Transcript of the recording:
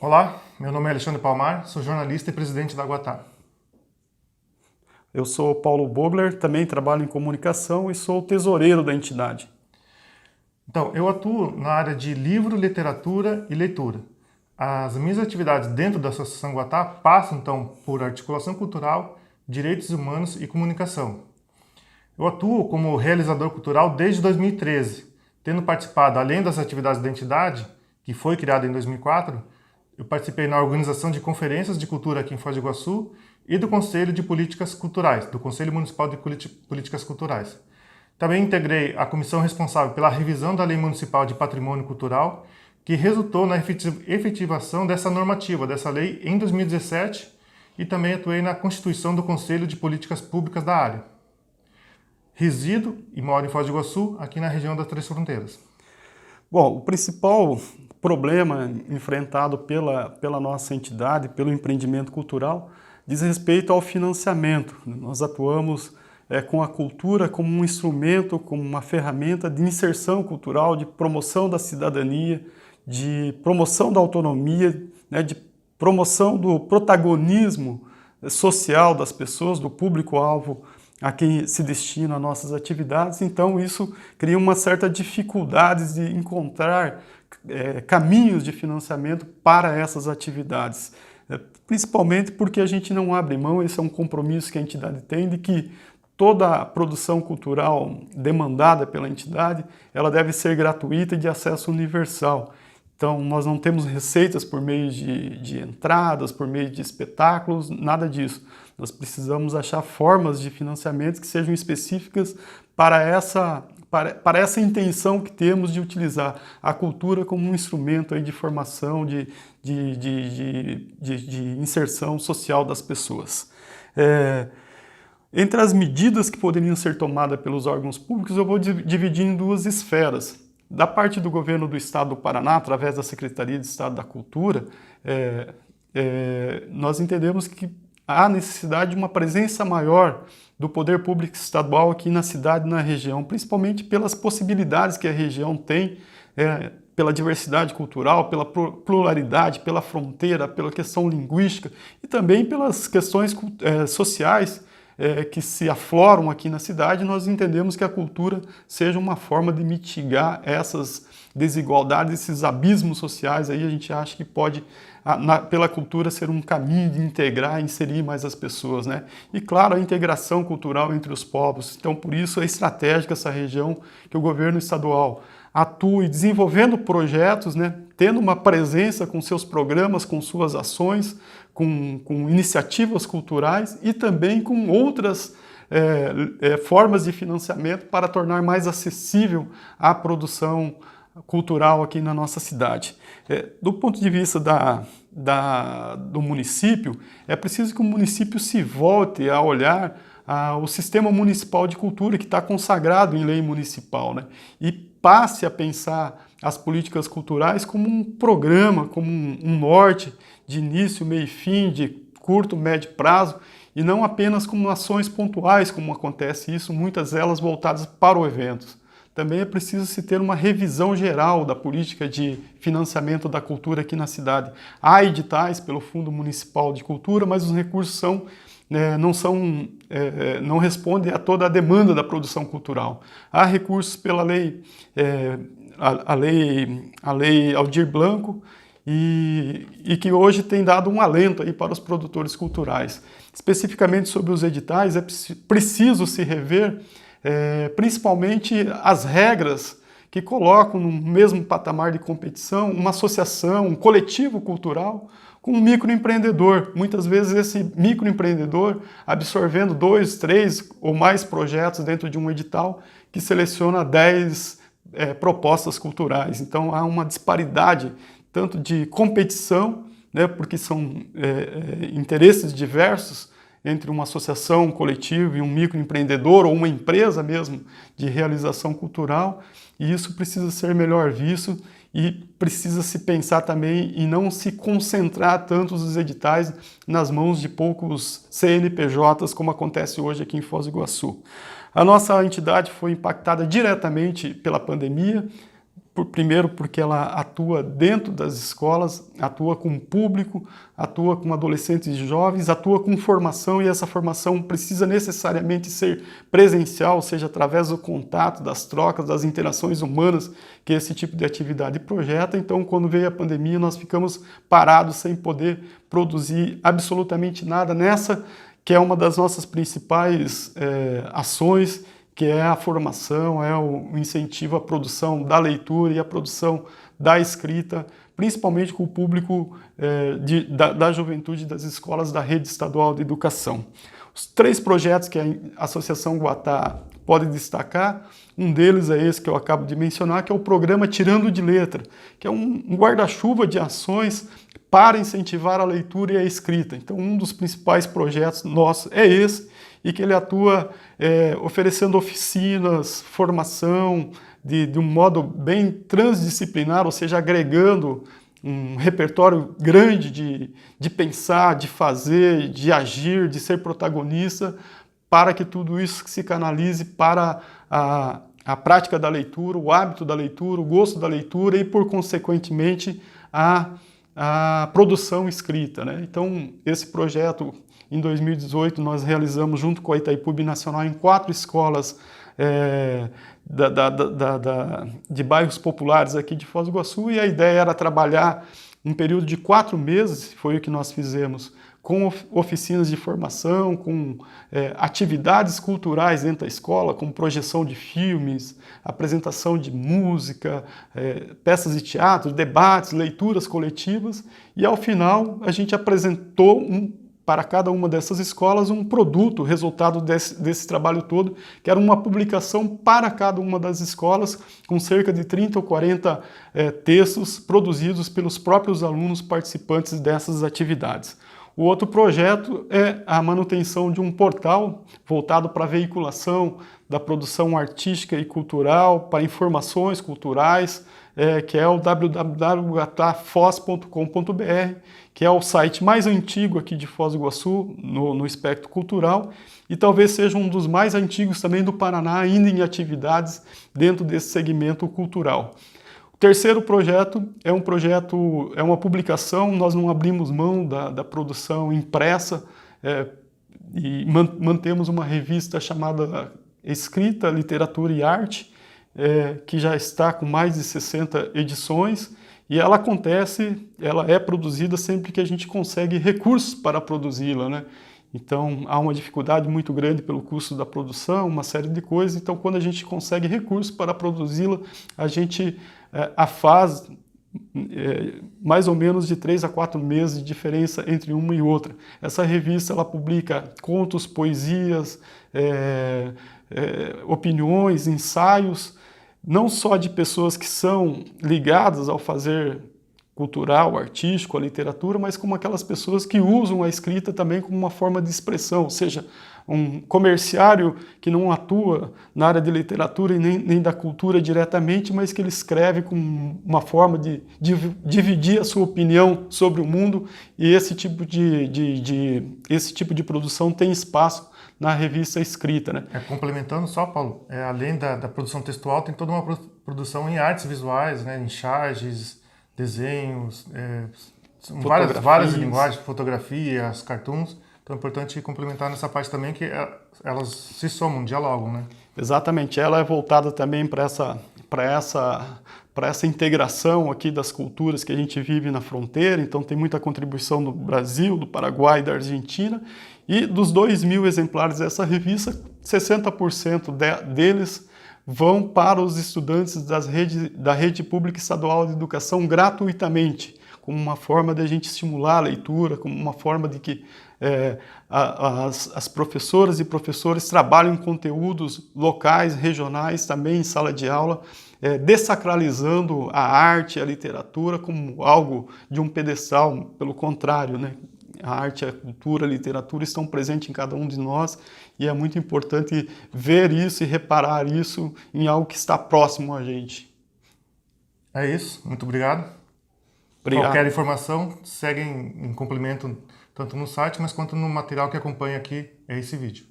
Olá, meu nome é Alexandre Palmar, sou jornalista e presidente da Guatá. Eu sou Paulo Bogler, também trabalho em comunicação e sou o tesoureiro da entidade. Então, eu atuo na área de livro, literatura e leitura. As minhas atividades dentro da Associação Guatá passam, então, por articulação cultural, direitos humanos e comunicação. Eu atuo como realizador cultural desde 2013, tendo participado, além das atividades da entidade, que foi criada em 2004, eu participei na organização de conferências de cultura aqui em Foz do Iguaçu e do Conselho de Políticas Culturais, do Conselho Municipal de Políticas Culturais. Também integrei a comissão responsável pela revisão da Lei Municipal de Patrimônio Cultural, que resultou na efetivação dessa normativa, dessa lei, em 2017, e também atuei na constituição do Conselho de Políticas Públicas da área. Resido e moro em Foz do Iguaçu, aqui na região das Três Fronteiras. Bom, o principal problema enfrentado pela nossa entidade, pelo empreendimento cultural, diz respeito ao financiamento. Nós atuamos com a cultura como um instrumento, como uma ferramenta de inserção cultural, de promoção da cidadania, de promoção da autonomia, né, de promoção do protagonismo social das pessoas, do público-alvo a quem se destina nossas atividades. Então isso cria uma certa dificuldade de encontrar caminhos de financiamento para essas atividades. Principalmente porque a gente não abre mão, esse é um compromisso que a entidade tem, de que toda a produção cultural demandada pela entidade, ela deve ser gratuita e de acesso universal. Então, nós não temos receitas por meio de entradas, por meio de espetáculos, nada disso. Nós precisamos achar formas de financiamento que sejam específicas para essa intenção que temos de utilizar a cultura como um instrumento aí de formação, de inserção social das pessoas. Entre as medidas que poderiam ser tomadas pelos órgãos públicos, eu vou dividir em duas esferas. Da parte do governo do Estado do Paraná, através da Secretaria de Estado da Cultura, nós entendemos que há necessidade de uma presença maior do poder público estadual aqui na cidade e na região, principalmente pelas possibilidades que a região tem, pela diversidade cultural, pela pluralidade, pela fronteira, pela questão linguística e também pelas questões sociais que se afloram aqui na cidade. Nós entendemos que a cultura seja uma forma de mitigar essas desigualdades, esses abismos sociais. Aí a gente acha que pode, pela cultura, ser um caminho de integrar, inserir mais as pessoas, né? E claro, a integração cultural entre os povos. Então, por isso é estratégica essa região, que o governo estadual atue desenvolvendo projetos, né, tendo uma presença com seus programas, com suas ações, com iniciativas culturais e também com outras formas de financiamento para tornar mais acessível a produção cultural aqui na nossa cidade. Do ponto de vista do município, é preciso que o município se volte a olhar o sistema municipal de cultura, que está consagrado em lei municipal, né? E passe a pensar as políticas culturais como um programa, como um norte de início, meio e fim, de curto, médio prazo, e não apenas como ações pontuais, como acontece isso, muitas delas voltadas para o evento. Também é preciso se ter uma revisão geral da política de financiamento da cultura aqui na cidade. Há editais pelo Fundo Municipal de Cultura, mas os recursos não respondem a toda a demanda da produção cultural. Há recursos pela lei, a lei Aldir Blanc, e que hoje tem dado um alento aí para os produtores culturais. Especificamente sobre os editais, é preciso se rever principalmente as regras que colocam no mesmo patamar de competição uma associação, um coletivo cultural com um microempreendedor. Muitas vezes esse microempreendedor absorvendo 2, 3 ou mais projetos dentro de um edital que seleciona 10 propostas culturais. Então há uma disparidade tanto de competição, né, porque são interesses diversos entre uma associação, um coletivo e um microempreendedor ou uma empresa mesmo de realização cultural, e isso precisa ser melhor visto e precisa se pensar também em não se concentrar tanto os editais nas mãos de poucos CNPJs, como acontece hoje aqui em Foz do Iguaçu. A nossa entidade foi impactada diretamente pela pandemia, Primeiro porque ela atua dentro das escolas, atua com o público, atua com adolescentes e jovens, atua com formação, e essa formação precisa necessariamente ser presencial, ou seja, através do contato, das trocas, das interações humanas que esse tipo de atividade projeta. Então, quando veio a pandemia, nós ficamos parados sem poder produzir absolutamente nada nessa, que é uma das nossas principais ações, que é a formação, é o incentivo à produção da leitura e à produção da escrita, principalmente com o público da juventude das escolas da rede estadual de educação. Os 3 projetos que a Associação Guatá pode destacar, um deles é esse que eu acabo de mencionar, que é o programa Tirando de Letra, que é um guarda-chuva de ações para incentivar a leitura e a escrita. Então, um dos principais projetos nossos é esse, e que ele atua oferecendo oficinas, formação de um modo bem transdisciplinar, ou seja, agregando um repertório grande de pensar, de fazer, de agir, de ser protagonista, para que tudo isso se canalize para a prática da leitura, o hábito da leitura, o gosto da leitura e, por consequentemente, a produção escrita, né? Então, esse projeto, em 2018, nós realizamos junto com a Itaipu Binacional em 4 escolas de bairros populares aqui de Foz do Iguaçu, e a ideia era trabalhar um período de 4 meses, foi o que nós fizemos, com oficinas de formação, com atividades culturais dentro da escola, como projeção de filmes, apresentação de música, peças de teatro, debates, leituras coletivas, e ao final a gente apresentou para cada uma dessas escolas um produto, resultado desse trabalho todo, que era uma publicação para cada uma das escolas, com cerca de 30 ou 40 textos produzidos pelos próprios alunos participantes dessas atividades. O outro projeto é a manutenção de um portal voltado para a veiculação da produção artística e cultural, para informações culturais, que é o www.gatafos.com.br, que é o site mais antigo aqui de Foz do Iguaçu, no espectro cultural, e talvez seja um dos mais antigos também do Paraná, ainda em atividades dentro desse segmento cultural. O terceiro projeto é uma publicação, nós não abrimos mão da produção impressa, e mantemos uma revista chamada Escrita, Literatura e Arte, que já está com mais de 60 edições, e ela é produzida sempre que a gente consegue recursos para produzi-la, né? Então, há uma dificuldade muito grande pelo custo da produção, uma série de coisas. Então, quando a gente consegue recursos para produzi-la, a gente a faz mais ou menos de 3 a 4 meses de diferença entre uma e outra. Essa revista ela publica contos, poesias, opiniões, ensaios, não só de pessoas que são ligadas ao fazer cultural, artístico, a literatura, mas como aquelas pessoas que usam a escrita também como uma forma de expressão, ou seja, um comerciário que não atua na área de literatura e nem da cultura diretamente, mas que ele escreve com uma forma de dividir a sua opinião sobre o mundo, e esse tipo de produção tem espaço na revista escrita, né? Complementando só, Paulo, além da produção textual, tem toda uma produção em artes visuais, né? Em charges, desenhos, várias linguagens, fotografias, cartoons. Então é importante complementar nessa parte também, que elas se somam, dialogam, né? Exatamente, ela é voltada também para essa integração aqui das culturas que a gente vive na fronteira. Então tem muita contribuição do Brasil, do Paraguai, da Argentina, e dos 2.000 exemplares dessa revista, 60% deles vão para os estudantes da rede pública estadual de educação gratuitamente, como uma forma de a gente estimular a leitura, como uma forma de que as professoras e professores trabalhem conteúdos locais, regionais, também em sala de aula, dessacralizando a arte e a literatura como algo de um pedestal. Pelo contrário, né? A arte, a cultura, a literatura estão presentes em cada um de nós, e é muito importante ver isso e reparar isso em algo que está próximo a gente. É isso, muito obrigado. Obrigado. Qualquer informação, segue em complemento tanto no site, mas quanto no material que acompanha aqui esse vídeo.